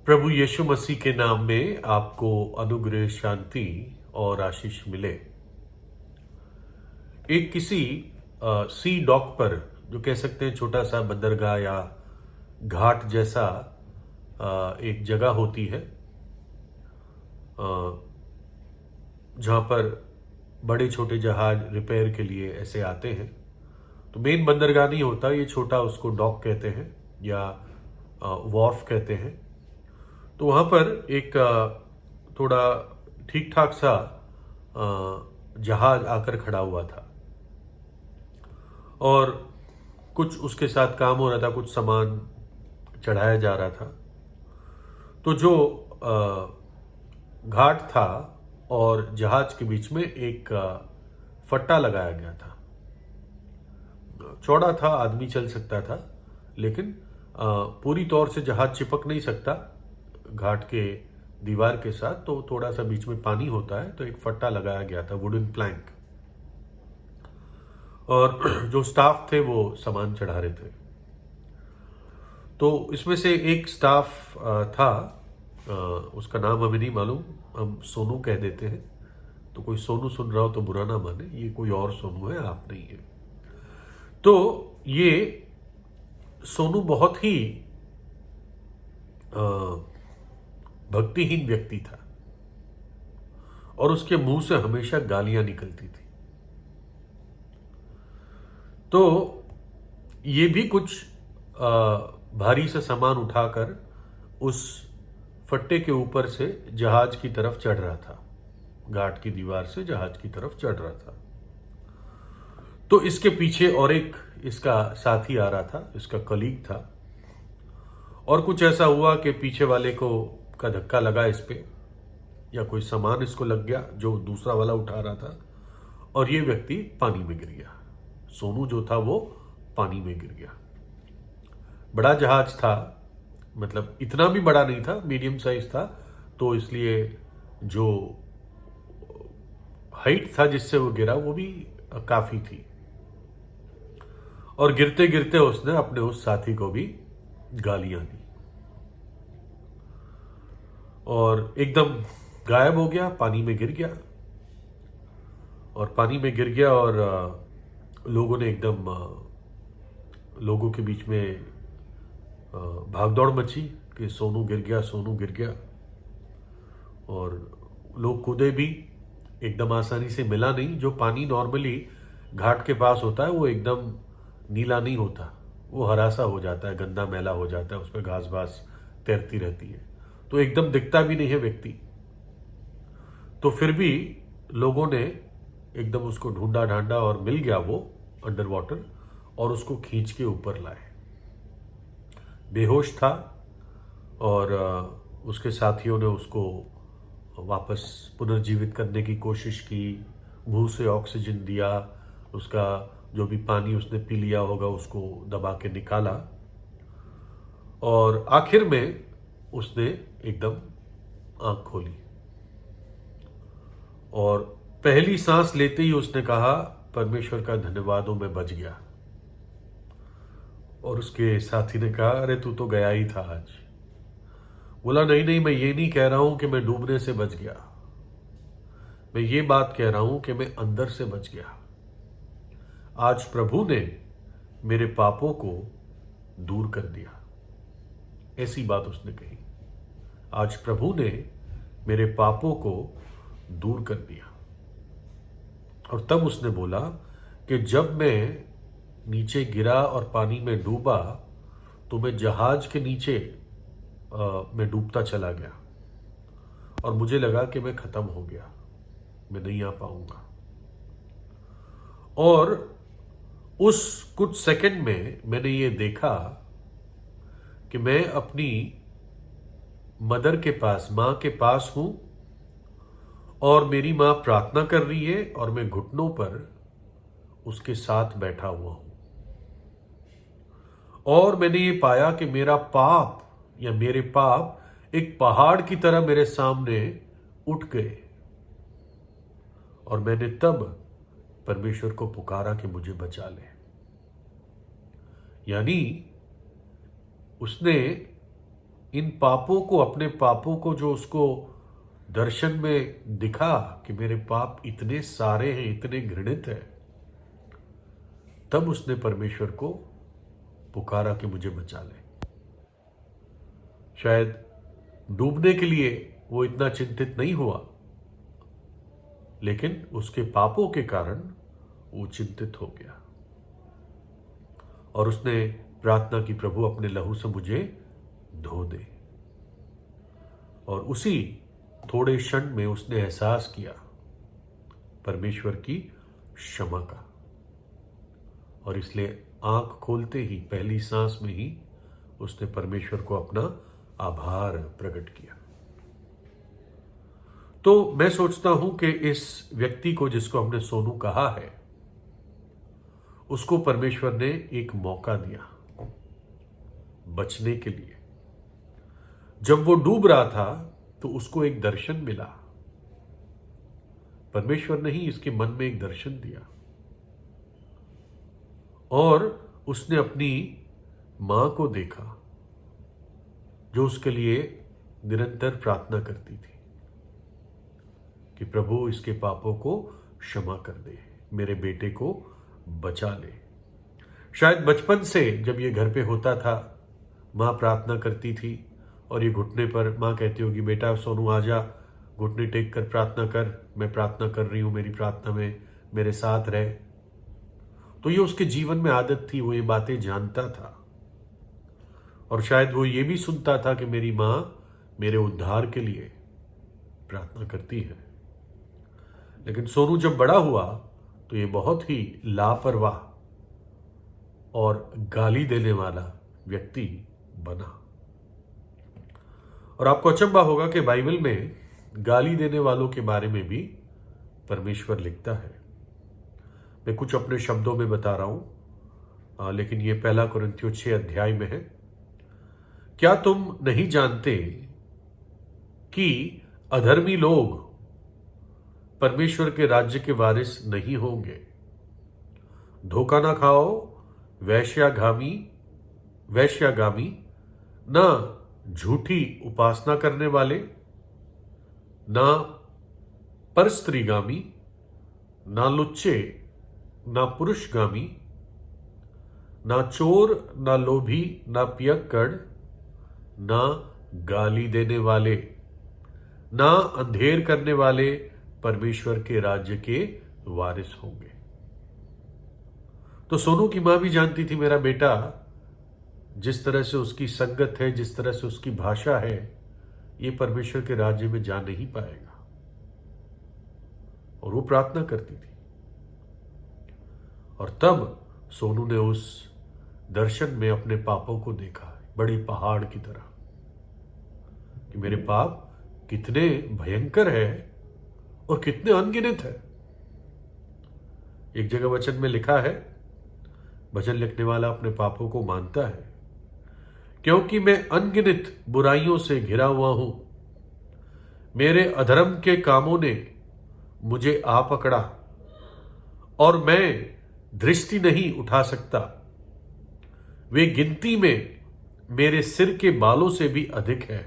प्रभु यीशु मसीह के नाम में आपको अनुग्रह, शांति और आशीष मिले। एक किसी सी डॉक पर, जो कह सकते हैं छोटा सा बंदरगाह या घाट जैसा एक जगह होती है जहां पर बड़े छोटे जहाज रिपेयर के लिए ऐसे आते हैं। तो मेन बंदरगाह नहीं होता, ये छोटा, उसको डॉक कहते हैं या वॉर्फ कहते हैं। तो वहां पर एक थोड़ा ठीक ठाक सा जहाज आकर खड़ा हुआ था और कुछ उसके साथ काम हो रहा था, कुछ सामान चढ़ाया जा रहा था। तो जो घाट था और जहाज के बीच में एक फट्टा लगाया गया था। चौड़ा था, आदमी चल सकता था, लेकिन पूरी तौर से जहाज चिपक नहीं सकता घाट के दीवार के साथ। तो थोड़ा सा बीच में पानी होता है, तो एक फट्टा लगाया गया था, वुडन प्लैंक। और जो स्टाफ थे वो सामान चढ़ा रहे थे। तो इसमें से एक स्टाफ था, उसका नाम हमें नहीं मालूम, हम सोनू कह देते हैं। तो कोई सोनू सुन रहा हो तो बुरा ना माने, ये कोई और सोनू है, आप नहीं है। तो ये सोनू बहुत ही भक्तिहीन व्यक्ति था और उसके मुंह से हमेशा गालियां निकलती थी। तो ये भी कुछ भारी सा सामान उठाकर उस फट्टे के ऊपर से जहाज की तरफ चढ़ रहा था, घाट की दीवार से जहाज की तरफ चढ़ रहा था। तो इसके पीछे और एक इसका साथी आ रहा था, इसका कलीग था। और कुछ ऐसा हुआ कि पीछे वाले को का धक्का लगा इस पे, या कोई सामान इसको लग गया जो दूसरा वाला उठा रहा था, और ये व्यक्ति पानी में गिर गया। सोनू जो था वो पानी में गिर गया। बड़ा जहाज था, मतलब इतना भी बड़ा नहीं था, मीडियम साइज था। तो इसलिए जो हाइट था जिससे वो गिरा वो भी काफी थी। और गिरते गिरते उसने अपने उस साथी को भी गालियां दी और एकदम गायब हो गया, पानी में गिर गया। और पानी में गिर गया और लोगों ने एकदम लोगों के बीच में भागदौड़ मची कि सोनू गिर गया, सोनू गिर गया। और लोग कूदे भी, एकदम आसानी से मिला नहीं। जो पानी नॉर्मली घाट के पास होता है वो एकदम नीला नहीं होता, वो हरा सा हो जाता है, गंदा मैला हो जाता है, उस पर घास घास तैरती रहती है, तो एकदम दिखता भी नहीं है व्यक्ति। तो फिर भी लोगों ने एकदम उसको ढूंढा ढांडा और मिल गया वो अंडर वाटर, और उसको खींच के ऊपर लाए। बेहोश था और उसके साथियों ने उसको वापस पुनर्जीवित करने की कोशिश की, मुंह से ऑक्सीजन दिया, उसका जो भी पानी उसने पी लिया होगा उसको दबा के निकाला, और आखिर में उसने एकदम आंख खोली। और पहली सांस लेते ही उसने कहा, परमेश्वर का धन्यवाद हो, मैं बच गया। और उसके साथी ने कहा, अरे तू तो गया ही था आज। बोला, नहीं नहीं, मैं ये नहीं कह रहा हूं कि मैं डूबने से बच गया, मैं ये बात कह रहा हूं कि मैं अंदर से बच गया। आज प्रभु ने मेरे पापों को दूर कर दिया। ऐसी बात उसने कही, आज प्रभु ने मेरे पापों को दूर कर दिया। और तब उसने बोला कि जब मैं नीचे गिरा और पानी में डूबा तो मैं जहाज के नीचे मैं डूबता चला गया और मुझे लगा कि मैं खत्म हो गया, मैं नहीं आ पाऊंगा। और उस कुछ सेकंड में मैंने ये देखा कि मैं अपनी मदर के पास, मां के पास हूं, और मेरी मां प्रार्थना कर रही है और मैं घुटनों पर उसके साथ बैठा हुआ हूं। और मैंने ये पाया कि मेरा पाप या मेरे पाप एक पहाड़ की तरह मेरे सामने उठ गए। और मैंने तब परमेश्वर को पुकारा कि मुझे बचा ले। यानी उसने इन पापों को, अपने पापों को जो उसको दर्शन में दिखा कि मेरे पाप इतने सारे हैं, इतने घृणित हैं, तब उसने परमेश्वर को पुकारा कि मुझे बचा ले। शायद डूबने के लिए वो इतना चिंतित नहीं हुआ, लेकिन उसके पापों के कारण वो चिंतित हो गया और उसने प्रार्थना की, प्रभु अपने लहू से मुझे धो दे। और उसी थोड़े क्षण में उसने एहसास किया परमेश्वर की क्षमा का, और इसलिए आंख खोलते ही, पहली सांस में ही उसने परमेश्वर को अपना आभार प्रकट किया। तो मैं सोचता हूं कि इस व्यक्ति को, जिसको हमने सोनू कहा है, उसको परमेश्वर ने एक मौका दिया बचने के लिए। जब वो डूब रहा था तो उसको एक दर्शन मिला। परमेश्वर ने ही इसके मन में एक दर्शन दिया और उसने अपनी मां को देखा, जो उसके लिए निरंतर प्रार्थना करती थी कि प्रभु इसके पापों को क्षमा कर दे, मेरे बेटे को बचा ले। शायद बचपन से जब ये घर पे होता था, मां प्रार्थना करती थी और ये घुटने पर, मां कहती होगी, बेटा सोनू आजा, घुटने टेक कर प्रार्थना कर, मैं प्रार्थना कर रही हूं, मेरी प्रार्थना में मेरे साथ रहे। तो ये उसके जीवन में आदत थी, वो ये बातें जानता था और शायद वो ये भी सुनता था कि मेरी मां मेरे उद्धार के लिए प्रार्थना करती है। लेकिन सोनू जब बड़ा हुआ तो ये बहुत ही लापरवाह और गाली देने वाला व्यक्ति बना। और आपको अचंभा होगा कि बाइबल में गाली देने वालों के बारे में भी परमेश्वर लिखता है। मैं कुछ अपने शब्दों में बता रहा हूं, लेकिन ये 1 कुरिन्थियों 6 अध्याय में है। क्या तुम नहीं जानते कि अधर्मी लोग परमेश्वर के राज्य के वारिस नहीं होंगे? धोखा ना खाओ, वैश्यागामी, ना झूठी उपासना करने वाले, ना परस्त्रीगामी, ना लुच्चे, ना पुरुषगामी, ना चोर, ना लोभी, ना पियक्कड़, ना गाली देने वाले, ना अंधेर करने वाले परमेश्वर के राज्य के वारिस होंगे। तो सोनू की मां भी जानती थी, मेरा बेटा जिस तरह से उसकी संगत है, जिस तरह से उसकी भाषा है, ये परमेश्वर के राज्य में जा नहीं पाएगा। और वो प्रार्थना करती थी। और तब सोनू ने उस दर्शन में अपने पापों को देखा, बड़ी पहाड़ की तरह, कि मेरे पाप कितने भयंकर है और कितने अनगिनत है। एक जगह वचन में लिखा है, भजन लिखने वाला अपने पापों को मानता है, क्योंकि मैं अनगिनत बुराइयों से घिरा हुआ हूं, मेरे अधर्म के कामों ने मुझे आ पकड़ा और मैं दृष्टि नहीं उठा सकता। वे गिनती में मेरे सिर के बालों से भी अधिक है,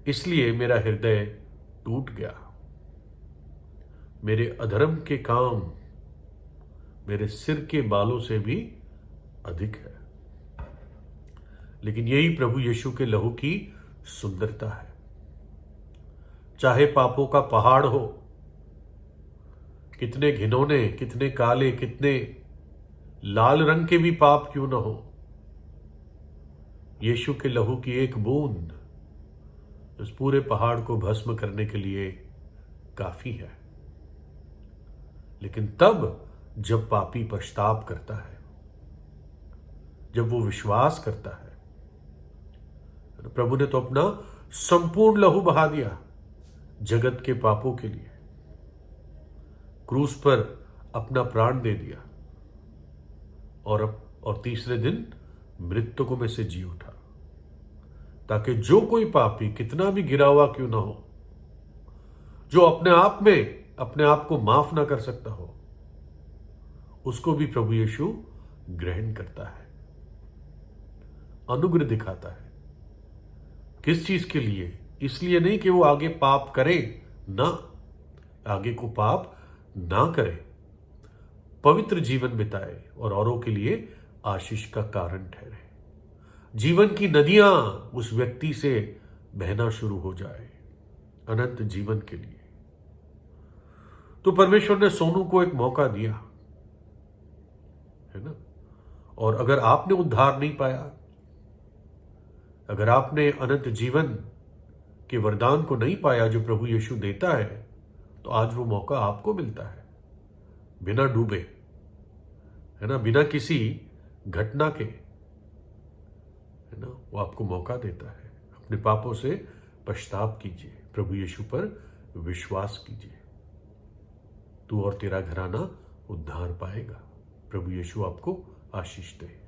इसलिए मेरा हृदय टूट गया। मेरे अधर्म के काम मेरे सिर के बालों से भी अधिक है। लेकिन यही प्रभु यीशु के लहू की सुंदरता है। चाहे पापों का पहाड़ हो, कितने घिनौने, कितने काले, कितने लाल रंग के भी पाप क्यों ना हो, यीशु के लहू की एक बूंद उस पूरे पहाड़ को भस्म करने के लिए काफी है। लेकिन तब जब पापी पश्चाताप करता है, जब वो विश्वास करता है, प्रभु ने तो अपना संपूर्ण लहू बहा दिया जगत के पापों के लिए, क्रूस पर अपना प्राण दे दिया और तीसरे दिन मृतकों में से जी उठा, ताकि जो कोई पापी कितना भी गिरा हुआ क्यों ना हो, जो अपने आप में अपने आप को माफ ना कर सकता हो, उसको भी प्रभु यीशु ग्रहण करता है, अनुग्रह दिखाता है किस चीज के लिए? इसलिए नहीं कि वो आगे पाप करे, ना, आगे को पाप ना करे, पवित्र जीवन बिताए और औरों के लिए आशीष का कारण ठहरे। जीवन की नदियां उस व्यक्ति से बहना शुरू हो जाए अनंत जीवन के लिए। तो परमेश्वर ने सोनू को एक मौका दिया, है ना। और अगर आपने उद्धार नहीं पाया, अगर आपने अनंत जीवन के वरदान को नहीं पाया जो प्रभु यीशु देता है, तो आज वो मौका आपको मिलता है, बिना डूबे, है ना, बिना किसी घटना के, है ना। वो आपको मौका देता है। अपने पापों से पश्चाताप कीजिए, प्रभु यीशु पर विश्वास कीजिए, तू और तेरा घराना उद्धार पाएगा। प्रभु यीशु आपको आशीष दे।